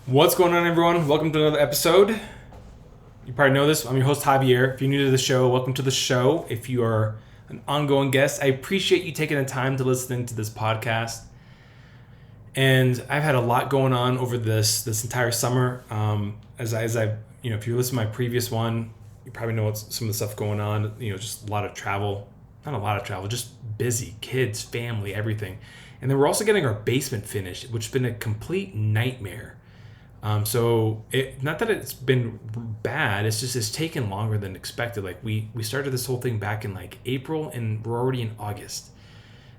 What's going on, everyone? Welcome to another episode. You probably know this. I'm your host, Javier. If you're new to the show, welcome to the show. If you are an ongoing guest, I appreciate you taking the time to listen to this podcast. And I've had a lot going on over this entire summer. As I if you listen to my previous one, you probably know what's some of the stuff going on. Just a lot of travel. Not a lot of travel, just busy. Kids, family, everything. And then we're also getting our basement finished, which has been a complete nightmare. Not that it's been bad, it's taken longer than expected. Like we started this whole thing back in like April and we're already in August.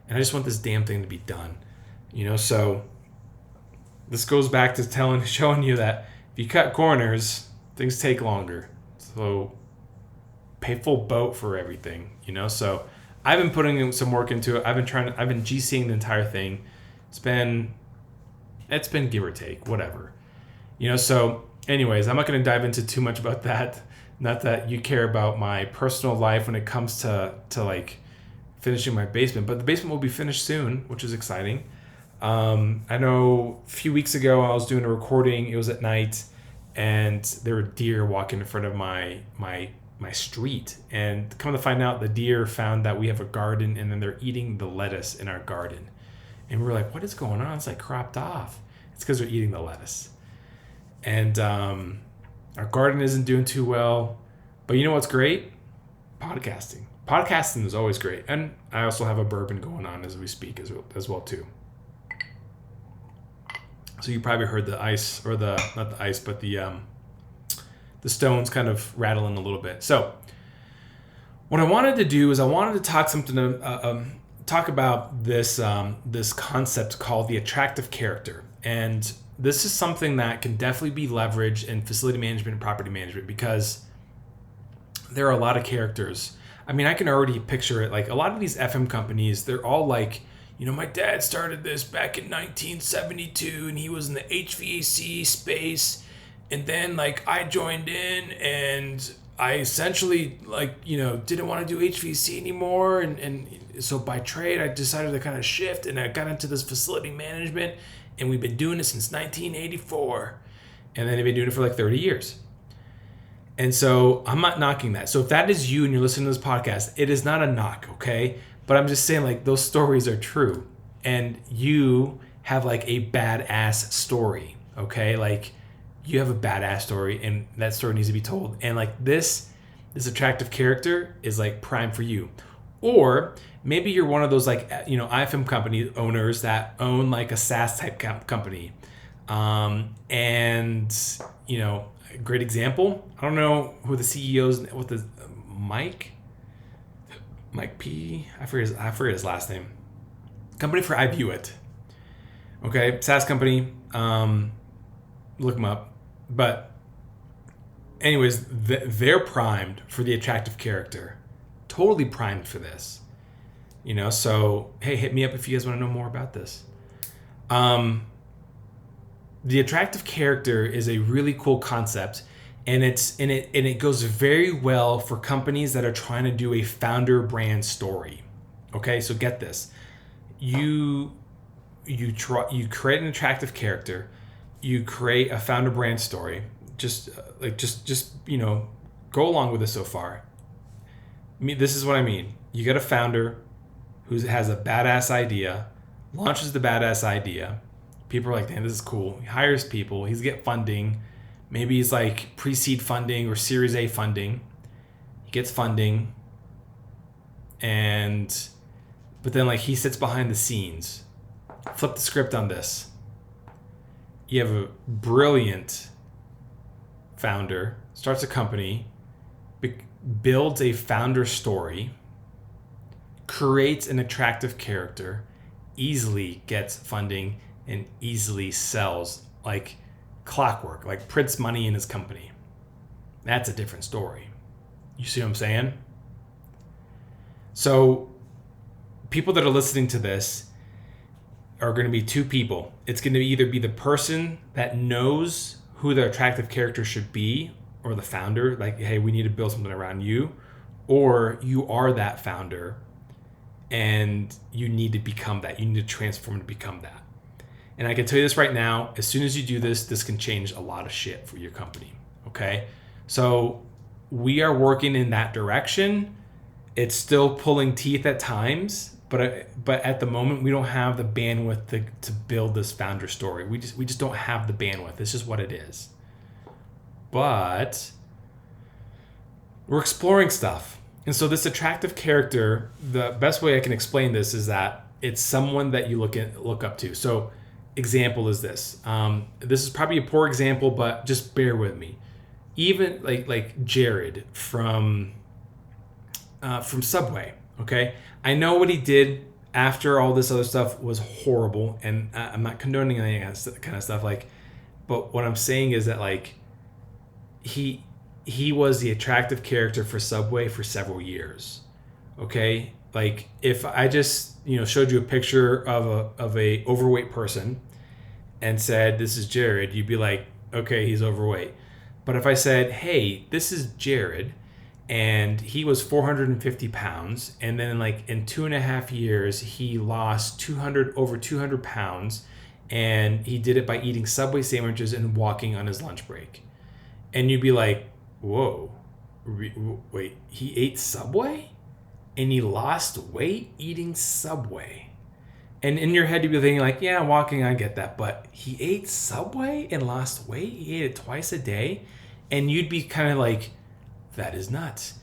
And I just want this damn thing to be done. So this goes back to showing you that if you cut corners, things take longer. So pay full boat for everything, So I've been putting some work into it. I've been GCing the entire thing. It's been give or take, whatever. So anyways, I'm not going to dive into too much about that. Not that you care about my personal life when it comes to like finishing my basement, but the basement will be finished soon, which is exciting. I know a few weeks ago I was doing a recording. It was at night and there were deer walking in front of my street. And come to find out, the deer found that we have a garden and then they're eating the lettuce in our garden. And we were like, what is going on? It's like cropped off. It's because they're eating the lettuce. And our garden isn't doing too well. But you know what's great? Podcasting. Podcasting is always great. And I also have a bourbon going on as we speak as well too. So you probably heard the ice, or not the ice, but the stones kind of rattling a little bit. So what I wanted to do is I wanted to talk about this concept called the attractive character. And this is something that can definitely be leveraged in facility management and property management because there are a lot of characters. I mean, I can already picture it. Like a lot of these FM companies, they're all like, my dad started this back in 1972 and he was in the HVAC space. And then like I joined in and I essentially didn't want to do HVAC anymore. And so by trade, I decided to kind of shift and I got into this facility management. And we've been doing it since 1984. And then they've been doing it for like 30 years. And so I'm not knocking that. So if that is you and you're listening to this podcast, it is not a knock, okay? But I'm just saying like those stories are true. And you have like a badass story, okay? Like you have a badass story and that story needs to be told. And like this attractive character is like prime for you. Or maybe you're one of those like, IFM company owners that own like a SaaS type company. A great example. I don't know who the CEO's, Mike P. I forget his last name. Company for I View It. Okay. SaaS company. Look them up. But anyways, they're primed for the attractive character. Totally primed for this, so hey, hit me up if you guys want to know more about this. The attractive character is a really cool concept, and it goes very well for companies that are trying to do a founder brand story. Okay, so get this: you create an attractive character, you create a founder brand story. Just go along with this so far. This is what I mean. You get a founder who has a badass idea, launches the badass idea. People are like, damn, this is cool. He hires people. He's get funding. Maybe he's like pre-seed funding or Series A funding. He gets funding. But then like he sits behind the scenes. Flip the script on this. You have a brilliant founder, starts a company, builds a founder story, creates an attractive character, easily gets funding, and easily sells like clockwork, like prints money in his company. That's a different story. You see what I'm saying? So people that are listening to this are going to be two people. It's going to either be the person that knows who the attractive character should be, or the founder, like, hey, we need to build something around you, or you are that founder and you need to become that. You need to transform to become that. And I can tell you this right now, as soon as you do this, this can change a lot of shit for your company. Okay? So we are working in that direction. It's still pulling teeth at times, but at the moment we don't have the bandwidth to build this founder story. We just don't have the bandwidth. It's just what it is. But we're exploring stuff. And so this attractive character, the best way I can explain this is that it's someone that you look up to. So example is this. This is probably a poor example, but just bear with me. Even like Jared from Subway, okay? I know what he did after all this other stuff was horrible, and I'm not condoning any of that kind of stuff. Like, but what I'm saying is that like he was the attractive character for Subway for several years, okay? Like if I just showed you a picture of a overweight person and said this is Jared, you'd be like, okay, he's overweight. But if I said, hey, this is Jared, and he was 450 pounds, and then like in 2.5 years he lost over 200 pounds, and he did it by eating Subway sandwiches and walking on his lunch break, and you'd be like, whoa, wait, he ate Subway and he lost weight eating Subway? And in your head you'd be thinking like, yeah, walking, I get that, but he ate Subway and lost weight? He ate it twice a day? And you'd be kind of like, that is nuts.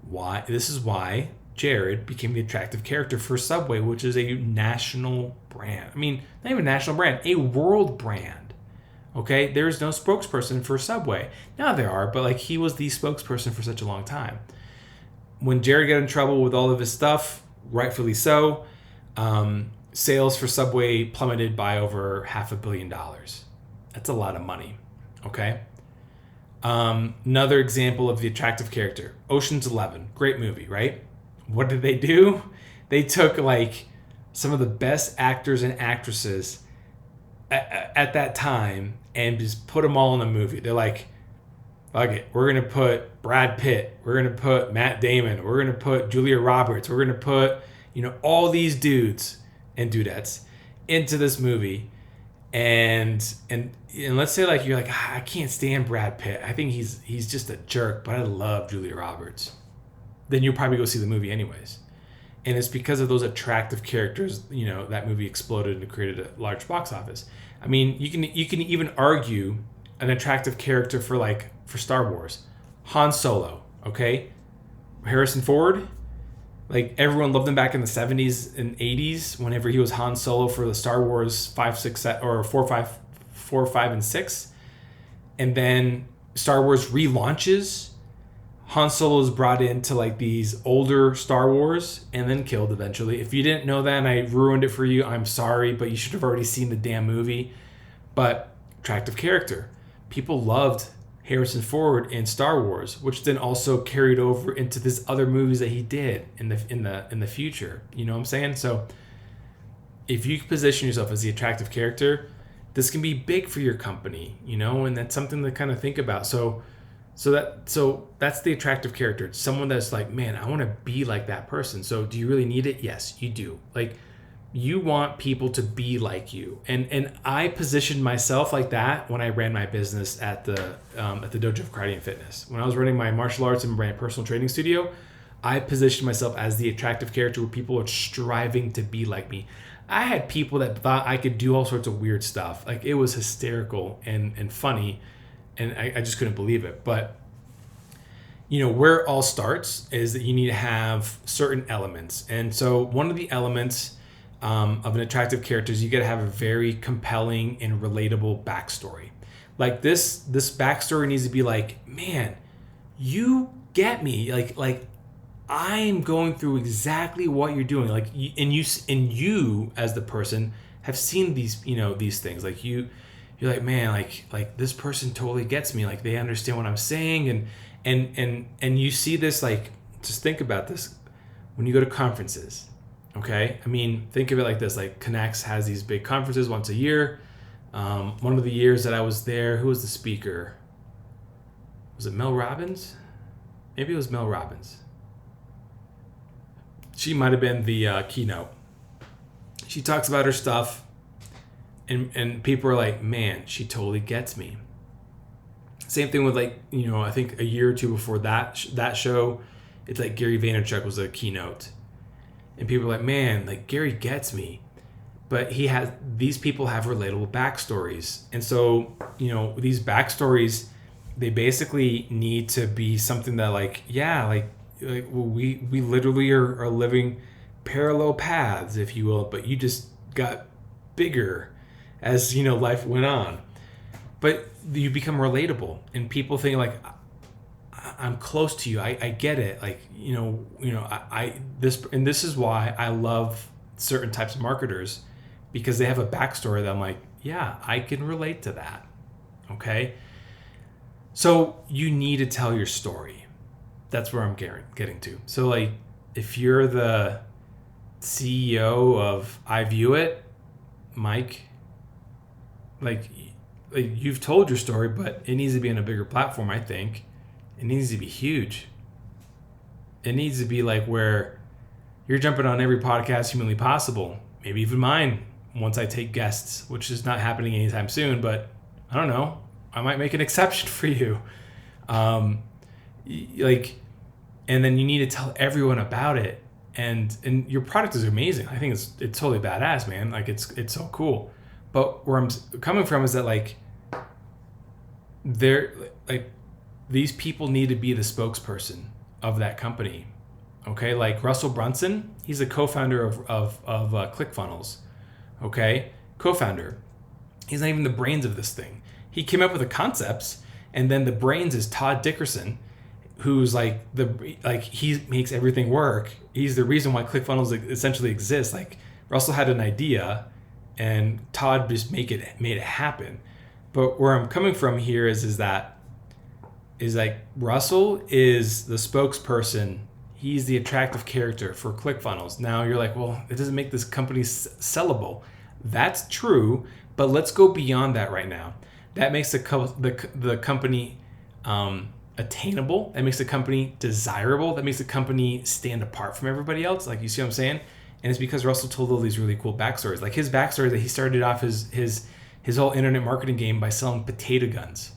Why? This is why Jared became the attractive character for Subway, which is a national brand. I mean, not even a national brand, a world brand. Okay? There's no spokesperson for Subway. Now there are, but like he was the spokesperson for such a long time. When Jared got in trouble with all of his stuff, rightfully so, sales for Subway plummeted by over $500 million. That's a lot of money. Okay? Another example of the attractive character, Ocean's 11, great movie, right? What did they do? They took like some of the best actors and actresses at that time and just put them all in the movie. They're like, fuck it, we're gonna put Brad Pitt, we're gonna put Matt Damon, we're gonna put Julia Roberts, we're gonna put all these dudes and dudettes into this movie, and let's say like you're like, I can't stand Brad Pitt, I think he's just a jerk, but I love Julia Roberts. Then you'll probably go see the movie anyways. And it's because of those attractive characters, that movie exploded and created a large box office. I mean, you can even argue an attractive character for Star Wars. Han Solo, okay? Harrison Ford, like everyone loved him back in the 70s and 80s whenever he was Han Solo for the Star Wars 5, 6, or 4, 5, and 6. And then Star Wars relaunches. Han Solo is brought into like these older Star Wars and then killed eventually. If you didn't know that and I ruined it for you, I'm sorry, but you should have already seen the damn movie. But attractive character. People loved Harrison Ford in Star Wars, which then also carried over into this other movies that he did in the future. You know what I'm saying? So if you position yourself as the attractive character, this can be big for your company, and that's something to kind of think about. So that's the attractive character. It's someone that's like, man, I want to be like that person. So do you really need it? Yes, you do. Like, you want people to be like you. And I positioned myself like that when I ran my business at the Dojo of Karate and Fitness. When I was running my martial arts and my personal training studio, I positioned myself as the attractive character where people are striving to be like me. I had people that thought I could do all sorts of weird stuff. Like, it was hysterical and funny. And I just couldn't believe it. But, where it all starts is that you need to have certain elements. And so one of the elements of an attractive character is you got to have a very compelling and relatable backstory. Like this backstory needs to be like, man, you get me. Like I'm going through exactly what you're doing. Like, and you as the person have seen these, these things. Like you're like, man, like this person totally gets me. Like, they understand what I'm saying, and you see this. Like, just think about this when you go to conferences. Okay, I mean, think of it like this. Like, Connects has these big conferences once a year. One of the years that I was there, who was the speaker? Was it Mel Robbins? Maybe it was Mel Robbins. She might have been the keynote. She talks about her stuff. And people are like, man, she totally gets me. Same thing with like, I think a year or two before that show, it's like Gary Vaynerchuk was a keynote. And people are like, man, like Gary gets me. But these people have relatable backstories. And so, these backstories, they basically need to be something that like, yeah, like we literally are living parallel paths, if you will, but you just got bigger as, life went on. But you become relatable and people think like, I'm close to you. I get it. Like, this is why I love certain types of marketers, because they have a backstory that I'm like, yeah, I can relate to that. Okay. So you need to tell your story. That's where I'm getting to. So like, if you're the CEO of I View It, Mike, like you've told your story, but it needs to be on a bigger platform. I think it needs to be huge. It needs to be like where you're jumping on every podcast humanly possible, maybe even mine once I take guests, which is not happening anytime soon, but I don't know, I might make an exception for you. And then you need to tell everyone about it. And your product is amazing. I think it's totally badass, man. Like it's so cool. But where I'm coming from is that like these people need to be the spokesperson of that company. Okay, like Russell Brunson, he's a co-founder of ClickFunnels. Okay, co-founder. He's not even the brains of this thing. He came up with the concepts, and then the brains is Todd Dickerson, who's he makes everything work. He's the reason why ClickFunnels essentially exists. Like Russell had an idea, and Todd just made it happen. But where I'm coming from here is like Russell is the spokesperson. He's the attractive character for ClickFunnels. Now you're like, well, it doesn't make this company sellable. That's true, but let's go beyond that right now. That makes the company attainable. That makes the company desirable. That makes the company stand apart from everybody else. Like, you see what I'm saying? And it's because Russell told all these really cool backstories. Like his backstory, that he started off his whole internet marketing game by selling potato guns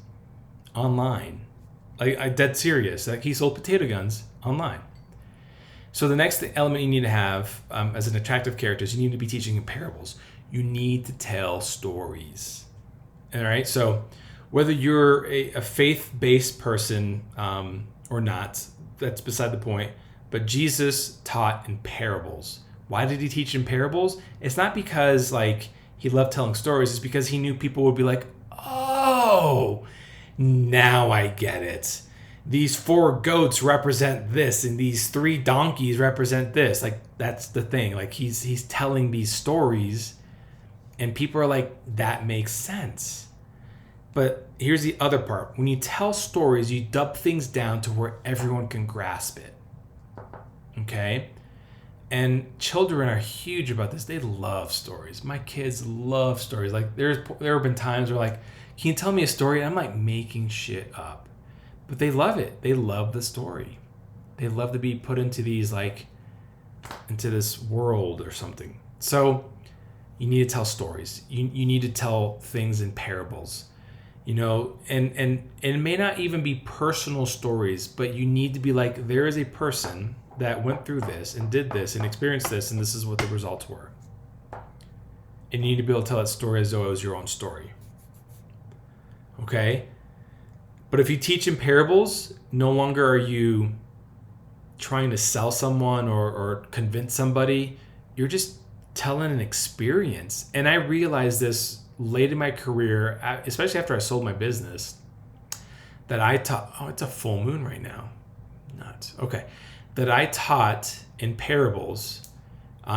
online. Like, I dead serious. Like, he sold potato guns online. So the next element you need to have as an attractive character is you need to be teaching in parables. You need to tell stories. All right. So whether you're a faith-based person or not, that's beside the point. But Jesus taught in parables. Why did he teach in parables? It's not because like he loved telling stories. It's because he knew people would be like, oh, now I get it. These 4 goats represent this, and these 3 donkeys represent this. Like, that's the thing. Like, he's telling these stories, and people are like, that makes sense. But here's the other part. When you tell stories, you dump things down to where everyone can grasp it. Okay? And children are huge about this. They love stories. My kids love stories. Like, there have been times where like, can you tell me a story? And I'm like making shit up. But they love it. They love the story. They love to be put into these into this world or something. So you need to tell stories. You need to tell things in parables. And it may not even be personal stories, but you need to be like, there is a person that went through this and did this and experienced this, and this is what the results were. And you need to be able to tell that story as though it was your own story. Okay? But if you teach in parables, no longer are you trying to sell someone or convince somebody. You're just telling an experience. And I realized this late in my career, especially after I sold my business, that I taught, it's a full moon right now. Nuts. Okay. That I taught in parables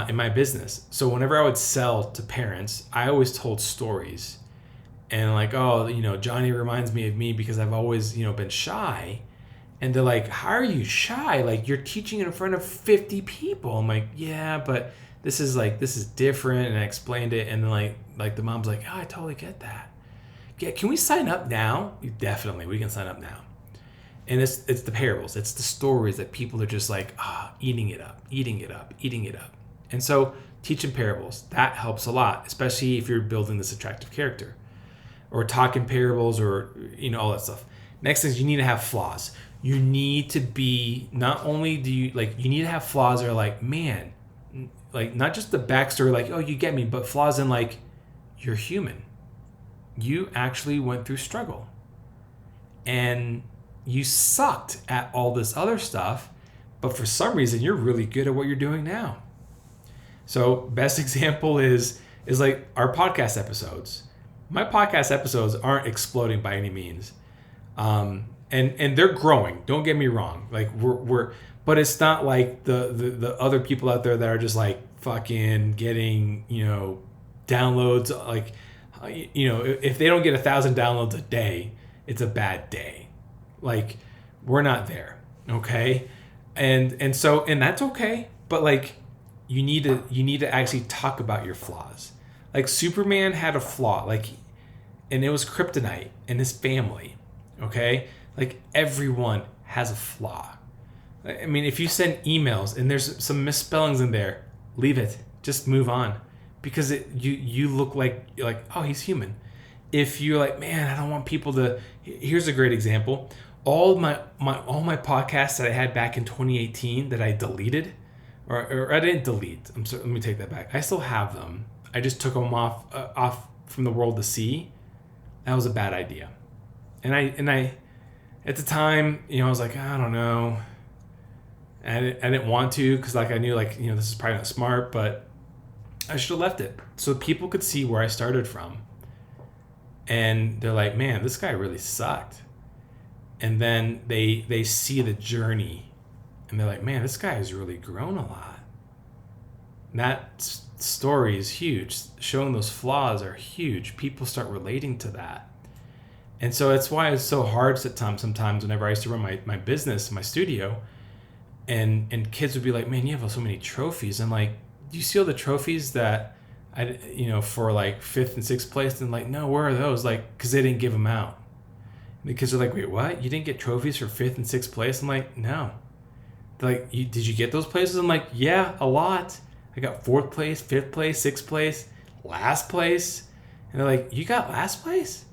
in my business. So whenever I would sell to parents, I always told stories. And like, oh, Johnny reminds me of me because I've always, been shy. And they're like, how are you shy? Like, you're teaching in front of 50 people. I'm like, yeah, but this is different. And I explained it. And then like the mom's like, oh, I totally get that. Yeah, can we sign up now? Definitely, we can sign up now. And it's the parables. It's the stories that people are just like, eating it up. And so Teach in parables. That helps a lot, especially if you're building this attractive character. Or talk in parables, or all that stuff. Next is you need to have flaws. You need to be, not only do you need to have flaws that are like, man, like not just the backstory, like, oh, you get me, but flaws in like, you're human. You actually went through struggle. And you sucked at all this other stuff, but for some reason you're really good at what you're doing now. So best example is like our podcast episodes. My podcast episodes aren't exploding by any means. And they're growing. Don't get me wrong. Like but it's not like the other people out there that are just like fucking getting, downloads. Like, if they don't get 1,000 downloads a day, it's a bad day. Like, we're not there. Okay. And that's okay. But like, you need to actually talk about your flaws. Like Superman had a flaw, and it was kryptonite and his family. Okay. Like everyone has a flaw. I mean, if you send emails and there's some misspellings in there, leave it. Just move on, because you look like you're like, oh, he's human. If you're like, man, I don't want people to. Here's a great example. All my podcasts that I had back in 2018 that I deleted, or I didn't delete. I'm sorry, let me take that back. I still have them. I just took them off from the world to see. That was a bad idea. And I at the time, I was like, I don't know. I didn't want to, because I knew this is probably not smart, but I should have left it so people could see where I started from. And they're like, man, this guy really sucked. And then they see the journey, and they're like, man, this guy has really grown a lot. And that story is huge. Showing those flaws are huge. People start relating to that. And so that's why it's so hard sometimes whenever I used to run my business, my studio, and kids would be like, man, you have so many trophies. And like, do you see all the trophies that I, for like 5th and 6th place? And like, no, where are those? Like, because they didn't give them out. And the kids are like, wait, what? You didn't get trophies for 5th and 6th place? I'm like, no. They're like, did you get those places? I'm like, yeah, a lot. I got 4th place, 5th place, 6th place, last place. And they're like, you got last place?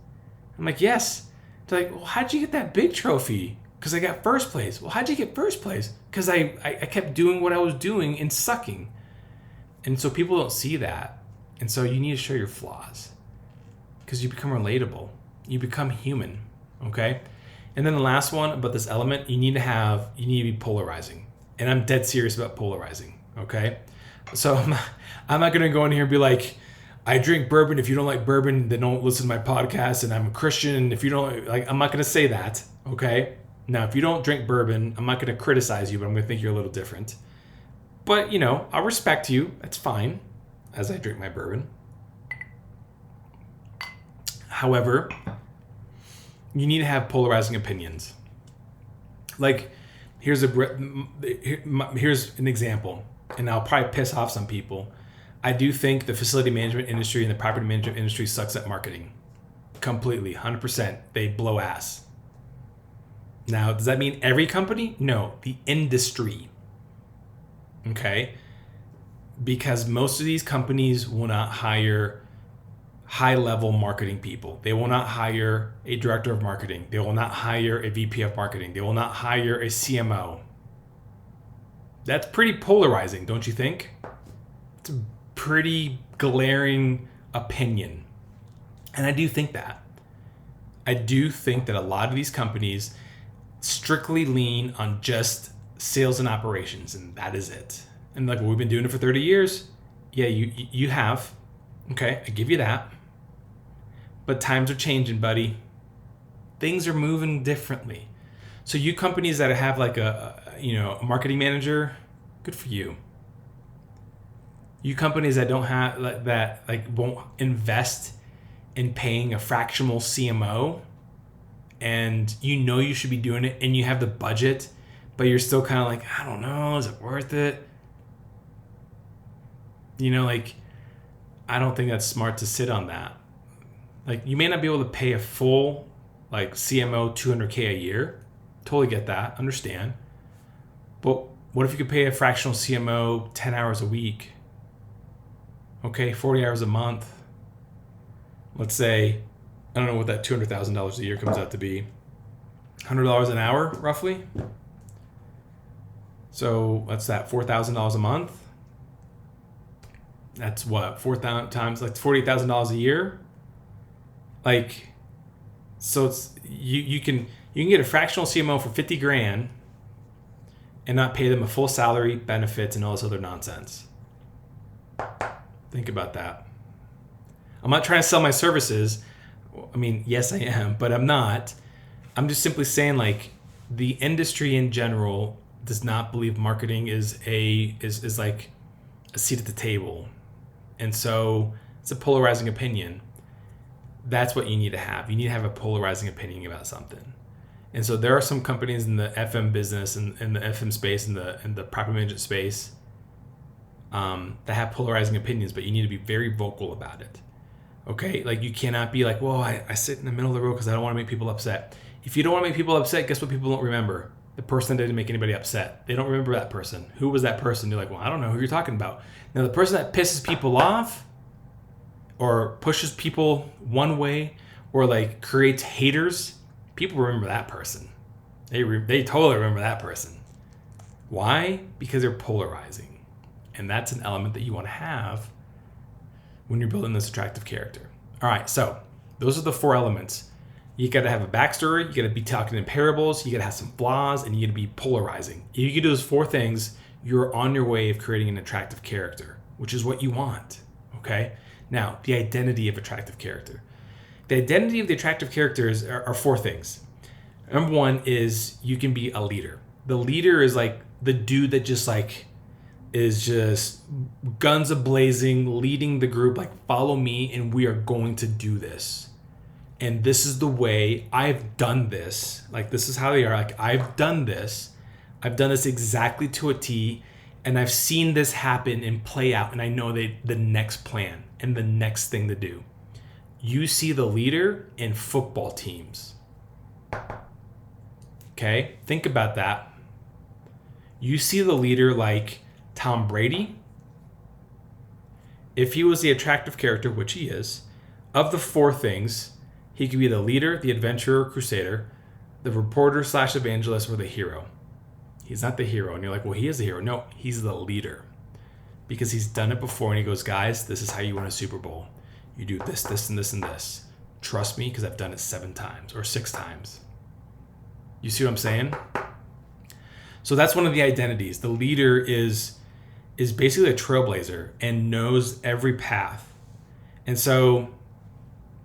I'm like, yes. They're like, well, how'd you get that big trophy? Because I got 1st place. Well, how'd you get 1st place? Because I kept doing what I was doing and sucking. And so people don't see that. And so you need to show your flaws, because you become relatable. You become human. Okay? And then the last one about this element, you need to be polarizing. And I'm dead serious about polarizing. Okay? So I'm not going to go in here and be like, I drink bourbon. If you don't like bourbon, then don't listen to my podcast. And I'm a Christian. If you don't I'm not going to say that. Okay? Now, if you don't drink bourbon, I'm not going to criticize you, but I'm going to think you're a little different. But, I'll respect you. That's fine, as I drink my bourbon. However, you need to have polarizing opinions. Like, here's an example, and I'll probably piss off some people. I do think the facility management industry and the property management industry sucks at marketing. Completely, 100%. They blow ass. Now, does that mean every company? No, the industry. Okay? Because most of these companies will not hire high-level marketing people. They will not hire a director of marketing. They will not hire a VP of marketing. They will not hire a CMO. That's pretty polarizing, don't you think? It's a pretty glaring opinion. And I do think that. I do think that a lot of these companies strictly lean on just sales and operations, and that is it. And like, well, we've been doing it for 30 years. Yeah, you have. Okay, I give you that. But times are changing, buddy. Things are moving differently. So you companies that have like a marketing manager, good for you. You companies that don't have that won't invest in paying a fractional CMO, and you should be doing it, and you have the budget, but you're still kind of like, I don't know, is it worth it? I don't think that's smart to sit on that. Like, you may not be able to pay a full CMO $200K a year. Totally get that, understand. But what if you could pay a fractional CMO 10 hours a week? Okay, 40 hours a month. Let's say, I don't know what that $200,000 a year comes out to be. $100 an hour, roughly. So what's that? $4,000 a month. That's what, 4,000 times, like $40,000 a year. Like, so it's you can get a fractional CMO for 50 grand and not pay them a full salary, benefits, and all this other nonsense. Think about that. I'm not trying to sell my services. I mean, yes, I am, but I'm not. I'm just simply saying, like, the industry in general does not believe marketing is like a seat at the table. And so it's a polarizing opinion. That's what you need to have. You need to have a polarizing opinion about something. And so there are some companies in the FM business and in the FM space and the property management space that have polarizing opinions, but you need to be very vocal about it. Okay? Like, you cannot be like, well, I sit in the middle of the road because I don't want to make people upset. If you don't want to make people upset, guess what people don't remember? The person that didn't make anybody upset. They don't remember that person. Who was that person? You're like, well, I don't know who you're talking about. Now, the person that pisses people off or pushes people one way or like creates haters, people remember that person. They totally remember that person. Why? Because they're polarizing. And that's an element that you want to have when you're building this attractive character. All right, so those are the 4 elements. You got to have a backstory, you got to be talking in parables, you got to have some flaws, and you got to be polarizing. If you can do those 4 things, you're on your way of creating an attractive character, which is what you want, okay? Now, the identity of attractive character. The identity of the attractive characters are 4 things. Number 1 is you can be a leader. The leader is like the dude that just like is just guns a-blazing, leading the group, like, follow me and we are going to do this. And this is the way I've done this. Like, this is how they are. Like, I've done this. I've done this exactly to a T. And I've seen this happen and play out. And I know the next plan and the next thing to do. You see the leader in football teams. Okay? Think about that. You see the leader like Tom Brady. If he was the attractive character, which he is, of the 4 things, he could be the leader, the adventurer, crusader, the reporter / evangelist, or the hero. He's not the hero. And you're like, well, he is the hero. No, he's the leader. Because he's done it before and he goes, guys, this is how you win a Super Bowl. You do this, this, and this, and this. Trust me, because I've done it 7 times or 6 times. You see what I'm saying? So that's one of the identities. The leader is basically a trailblazer and knows every path. And so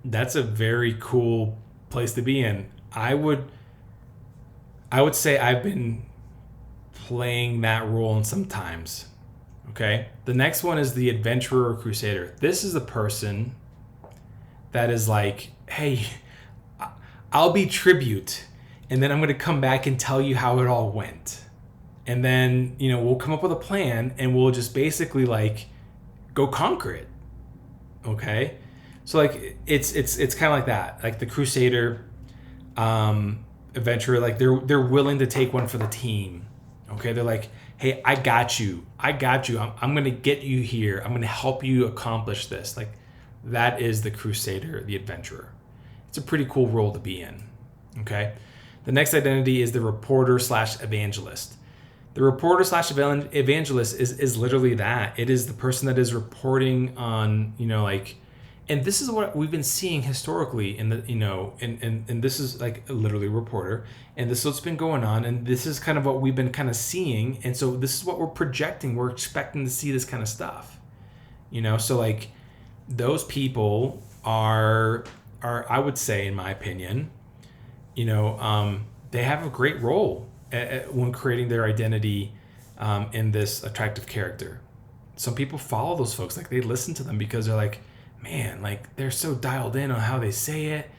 that's a very cool place to be in. I would say I've been playing that role in some times. Okay? The next one is the adventurer or crusader. This is the person that is like, hey, I'll be tribute, and then I'm going to come back and tell you how it all went. And then, we'll come up with a plan and we'll just basically like go conquer it. Okay? So like it's kind of like that. Like the crusader, adventurer, like they're willing to take one for the team. Okay? They're like, hey, I got you. I'm going to get you here. I'm going to help you accomplish this. Like, that is the crusader, the adventurer. It's a pretty cool role to be in. Okay? The next identity is the reporter / evangelist. The reporter / evangelist is literally that. It is the person that is reporting on, and this is what we've been seeing historically in the, and this is like literally a reporter, and this is what's been going on, and this is kind of what we've been kind of seeing, and so this is what we're projecting. We're expecting to see this kind of stuff, so like those people are I would say, in my opinion, they have a great role when creating their identity in this attractive character. Some people follow those folks, like they listen to them because they're like, man, like they're so dialed in on how they say it,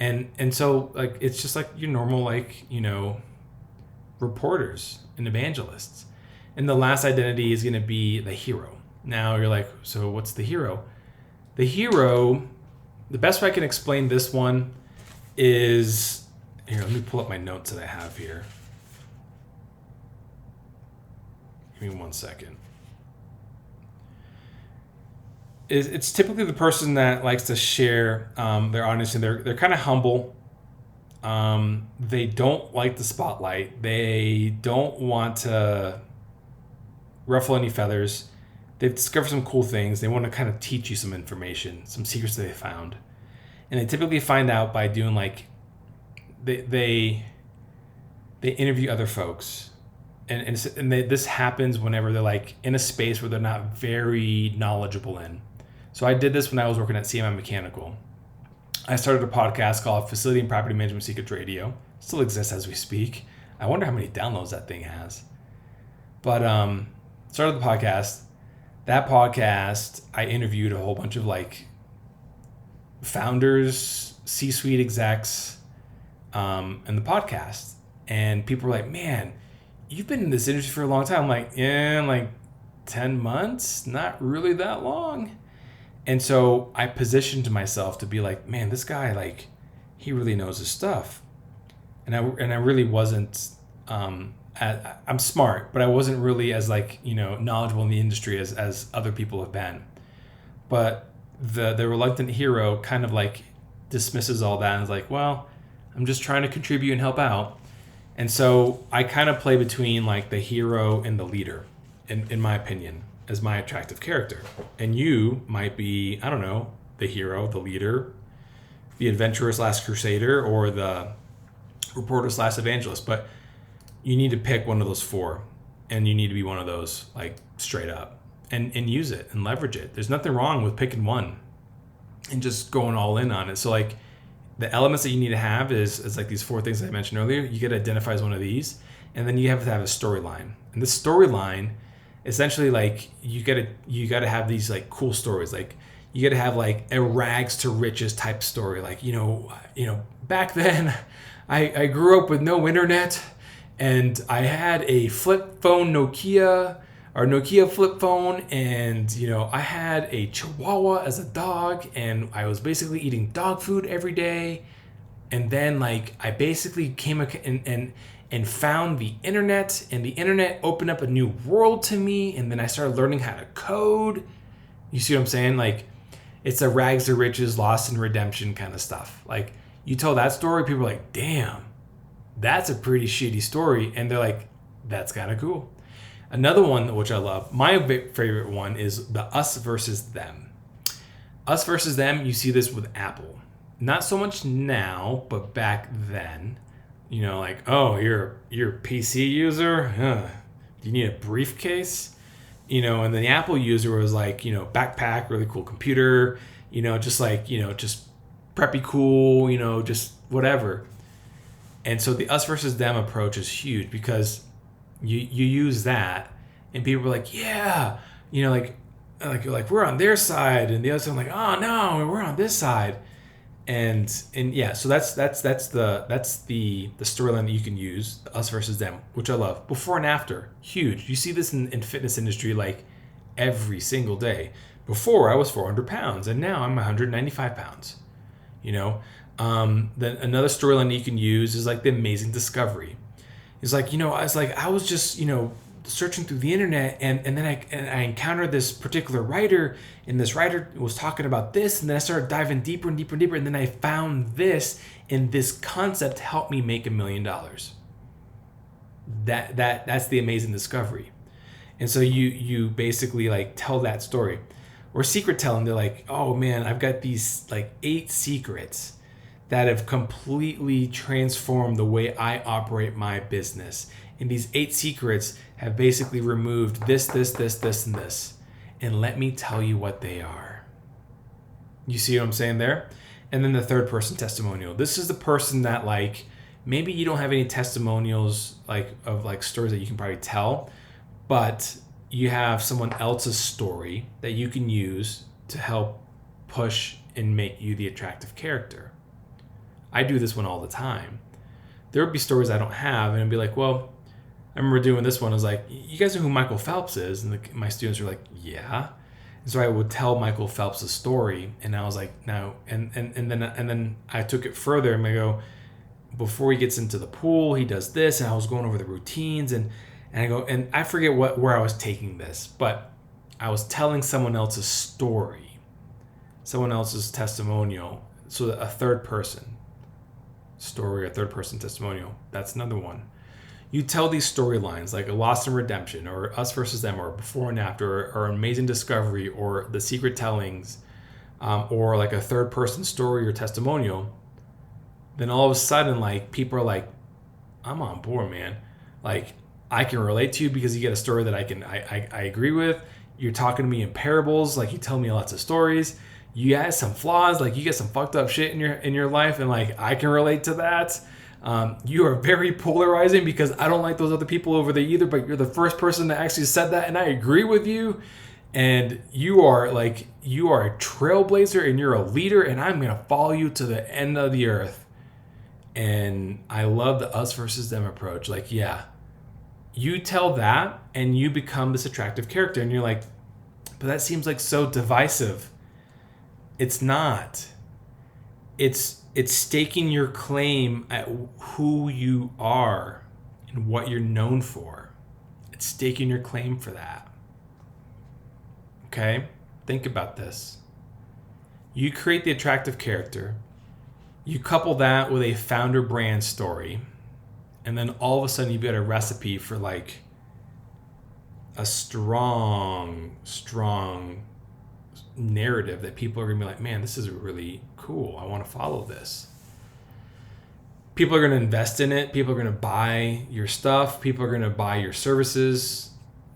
and so like it's just like your normal reporters and evangelists. And the last identity is going to be the hero. Now you're like, so what's the hero? The hero, the best way I can explain this one is here. Let me pull up my notes that I have here. Give me 1 second. it's typically the person that likes to share their audience, and they're kind of humble. They don't like the spotlight. They don't want to ruffle any feathers. They've discovered some cool things. They want to kind of teach you some information, some secrets that they found. And they typically find out by doing like they interview other folks. This happens whenever they're like in a space where they're not very knowledgeable in. So I did this when I was working at CMI Mechanical. I started a podcast called Facility and Property Management Secrets Radio. It still exists as we speak. I wonder how many downloads that thing has. But started the podcast. That podcast, I interviewed a whole bunch of like founders, C-suite execs, in the podcast. And people were like, man, you've been in this industry for a long time. I'm like, yeah, like 10 months, not really that long. And so I positioned myself to be like, man, this guy, like, he really knows his stuff. And I really wasn't, I'm smart, but I wasn't really as like, knowledgeable in the industry as other people have been. But the reluctant hero kind of like dismisses all that and is like, well, I'm just trying to contribute and help out. And so I kind of play between like the hero and the leader, in my opinion, as my attractive character. And you might be, I don't know, the hero, the leader, the adventurer / crusader, or the reporter / evangelist. But you need to pick one of those four, and you need to be one of those, like, straight up, and use it and leverage it. There's nothing wrong with picking one and just going all in on it. So like the elements that you need to have is like these four things I mentioned earlier. You get to identify as one of these, and then you have to have a storyline. And this storyline, essentially, like you gotta have these like cool stories. Like you gotta have like a rags to riches type story. Like back then, I grew up with no internet, and I had a flip phone Nokia flip phone, and I had a Chihuahua as a dog, and I was basically eating dog food every day. And then like I basically came and found the internet, and the internet opened up a new world to me, and then I started learning how to code. You see what I'm saying? Like it's a rags to riches, lost in redemption kind of stuff. Like you tell that story, people are like, damn, that's a pretty shitty story. And they're like, that's kind of cool. Another one which I love, my favorite one, is the us versus them. Us versus them, you see this with Apple. Not so much now, but back then. Like, oh, you're a PC user? Huh. Do you need a briefcase? And then the Apple user was like, backpack, really cool computer, just like, just preppy cool, just whatever. And so the us versus them approach is huge, because you use that, and people are like, yeah, like we're on their side, and the other side like, oh no, we're on this side. And yeah, so that's the storyline that you can use, the us versus them, which I love. Before and after, huge. You see this in fitness industry like every single day. Before I was 400 pounds, and now I'm 195 pounds. Then another storyline that you can use is like the amazing discovery. It's like, I was just, searching through the internet, and then I encountered this particular writer, and this writer was talking about this, and then I started diving deeper and deeper and deeper, and then I found this, and this concept helped me make $1 million. That's the amazing discovery. And so you basically like tell that story. Or secret telling, they're like, oh man, I've got these like 8 secrets that have completely transformed the way I operate my business. And these 8 secrets have basically removed this, and this. And let me tell you what they are. You see what I'm saying there? And then the third person testimonial. This is the person that like, maybe you don't have any testimonials like of like stories that you can probably tell, but you have someone else's story that you can use to help push and make you the attractive character. I do this one all the time. There would be stories I don't have, and I'd be like, well, I remember doing this one. I was like, you guys know who Michael Phelps is? And my students were like, yeah. And so I would tell Michael Phelps' story, and I was like, no. And then I took it further, and I go, before he gets into the pool, he does this, and I was going over the routines, and I go, and I forget where I was taking this, but I was telling someone else's story. someone else's testimonial. So a third person story or third person testimonial. That's another one. You tell these storylines like a Lost in Redemption or Us versus Them or Before and After or Amazing Discovery or The Secret Tellings, or like a third person story or testimonial. Then all of a sudden, like, people are like, I'm on board, man. Like, I can relate to you because you get a story that I agree with. You're talking to me in parables, like you tell me lots of stories. You have some flaws, like you get some fucked up shit in your life, and like I can relate to that. You are very polarizing because I don't like those other people over there either, but you're the first person that actually said that, and I agree with you. And you are a trailblazer, and you're a leader, and I'm gonna follow you to the end of the earth. And I love the us versus them approach. Like, yeah, you tell that, and you become this attractive character, and you're like, but that seems like so divisive. It's not. It's staking your claim at who you are and what you're known for. It's staking your claim for that. Okay? Think about this. You create the attractive character. You couple that with a founder brand story. And then all of a sudden you get a recipe for like a strong narrative that people are going to be like, man, this is really cool. I want to follow this. People are going to invest in it. People are going to buy your stuff. People are going to buy your services.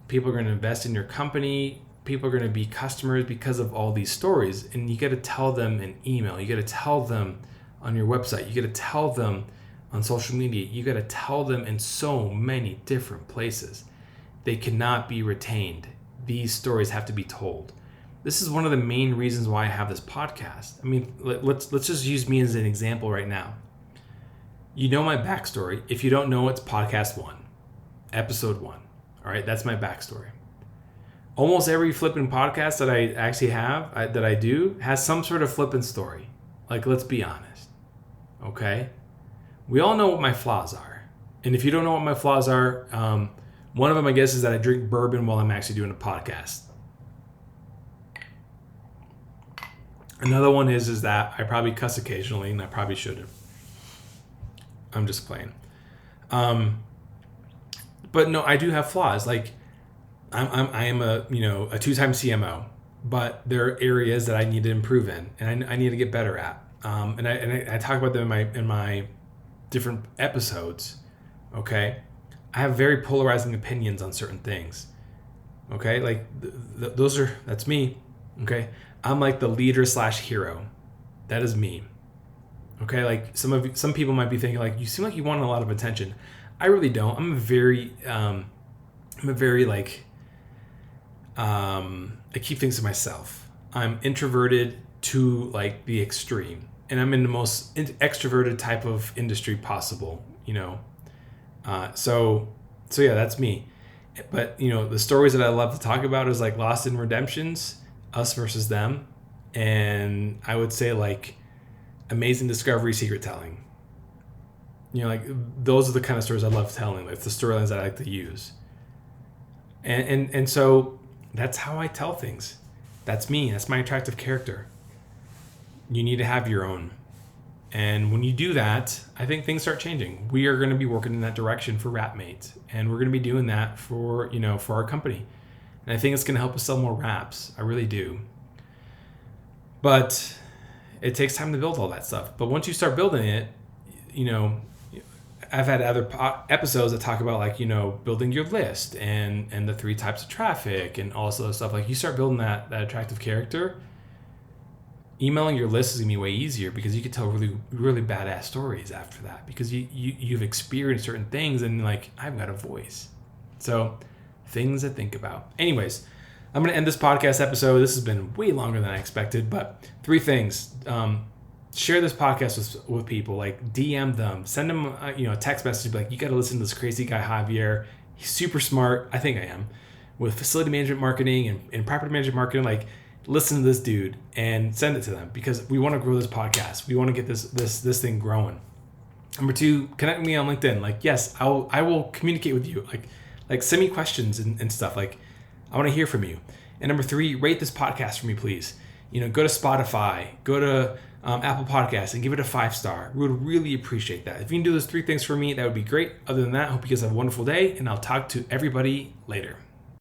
People are going to invest in your company. People are going to be customers because of all these stories. And you got to tell them in email. You got to tell them on your website. You got to tell them on social media. You got to tell them in so many different places. They cannot be retained. These stories have to be told. This is one of the main reasons why I have this podcast. I mean, let's just use me as an example right now. You know my backstory. If you don't know, it's podcast 1, episode 1. All right, that's my backstory. Almost every flipping podcast that I actually have, that I do, has some sort of flipping story. Like, let's be honest. Okay? We all know what my flaws are. And if you don't know what my flaws are, one of them, I guess, is that I drink bourbon while I'm actually doing a podcast. Another one is that I probably cuss occasionally, and I probably shouldn't. I'm just playing. But no, I do have flaws. Like, I am a 2-time CMO, but there are areas that I need to improve in, and I need to get better at. And I talk about them in my different episodes. Okay, I have very polarizing opinions on certain things. Okay, like that's me. Okay, I'm like the leader / hero. That is me. Okay, like some people might be thinking like, you seem like you want a lot of attention. I really don't. I keep things to myself. I'm introverted to like the extreme, and I'm in the most extroverted type of industry possible. So yeah, that's me. But the stories that I love to talk about is like Lost in Redemptions, Us versus Them, and I would say like Amazing Discovery, Secret Telling. Like those are the kind of stories I love telling. Like the storylines that I like to use. And so that's how I tell things. That's me. That's my attractive character. You need to have your own. And when you do that, I think things start changing. We are going to be working in that direction for Rapmate, and we're going to be doing that for our company. And I think it's going to help us sell more wraps. I really do. But it takes time to build all that stuff. But once you start building it, I've had other episodes that talk about like, building your list and the 3 types of traffic and all this other stuff. Like you start building that attractive character, emailing your list is gonna be way easier because you can tell really, really badass stories after that because you've experienced certain things and like, I've got a voice. So things to think about. Anyways, I'm going to end this podcast episode. This has been way longer than I expected, but 3 things. Share this podcast with people, like DM them, send them a text message, like you got to listen to this crazy guy, Javier. He's super smart. I think I am with facility management marketing and property management marketing. Like listen to this dude and send it to them because we want to grow this podcast. We want to get this thing growing. Number 2, connect with me on LinkedIn. Like, yes, I will communicate with you. Like send me questions and stuff. Like I want to hear from you. And number 3, rate this podcast for me, please. go to Spotify, go to Apple Podcasts, and give it a 5-star. We would really appreciate that. If you can do those 3 things for me, that would be great. Other than that, I hope you guys have a wonderful day, and I'll talk to everybody later.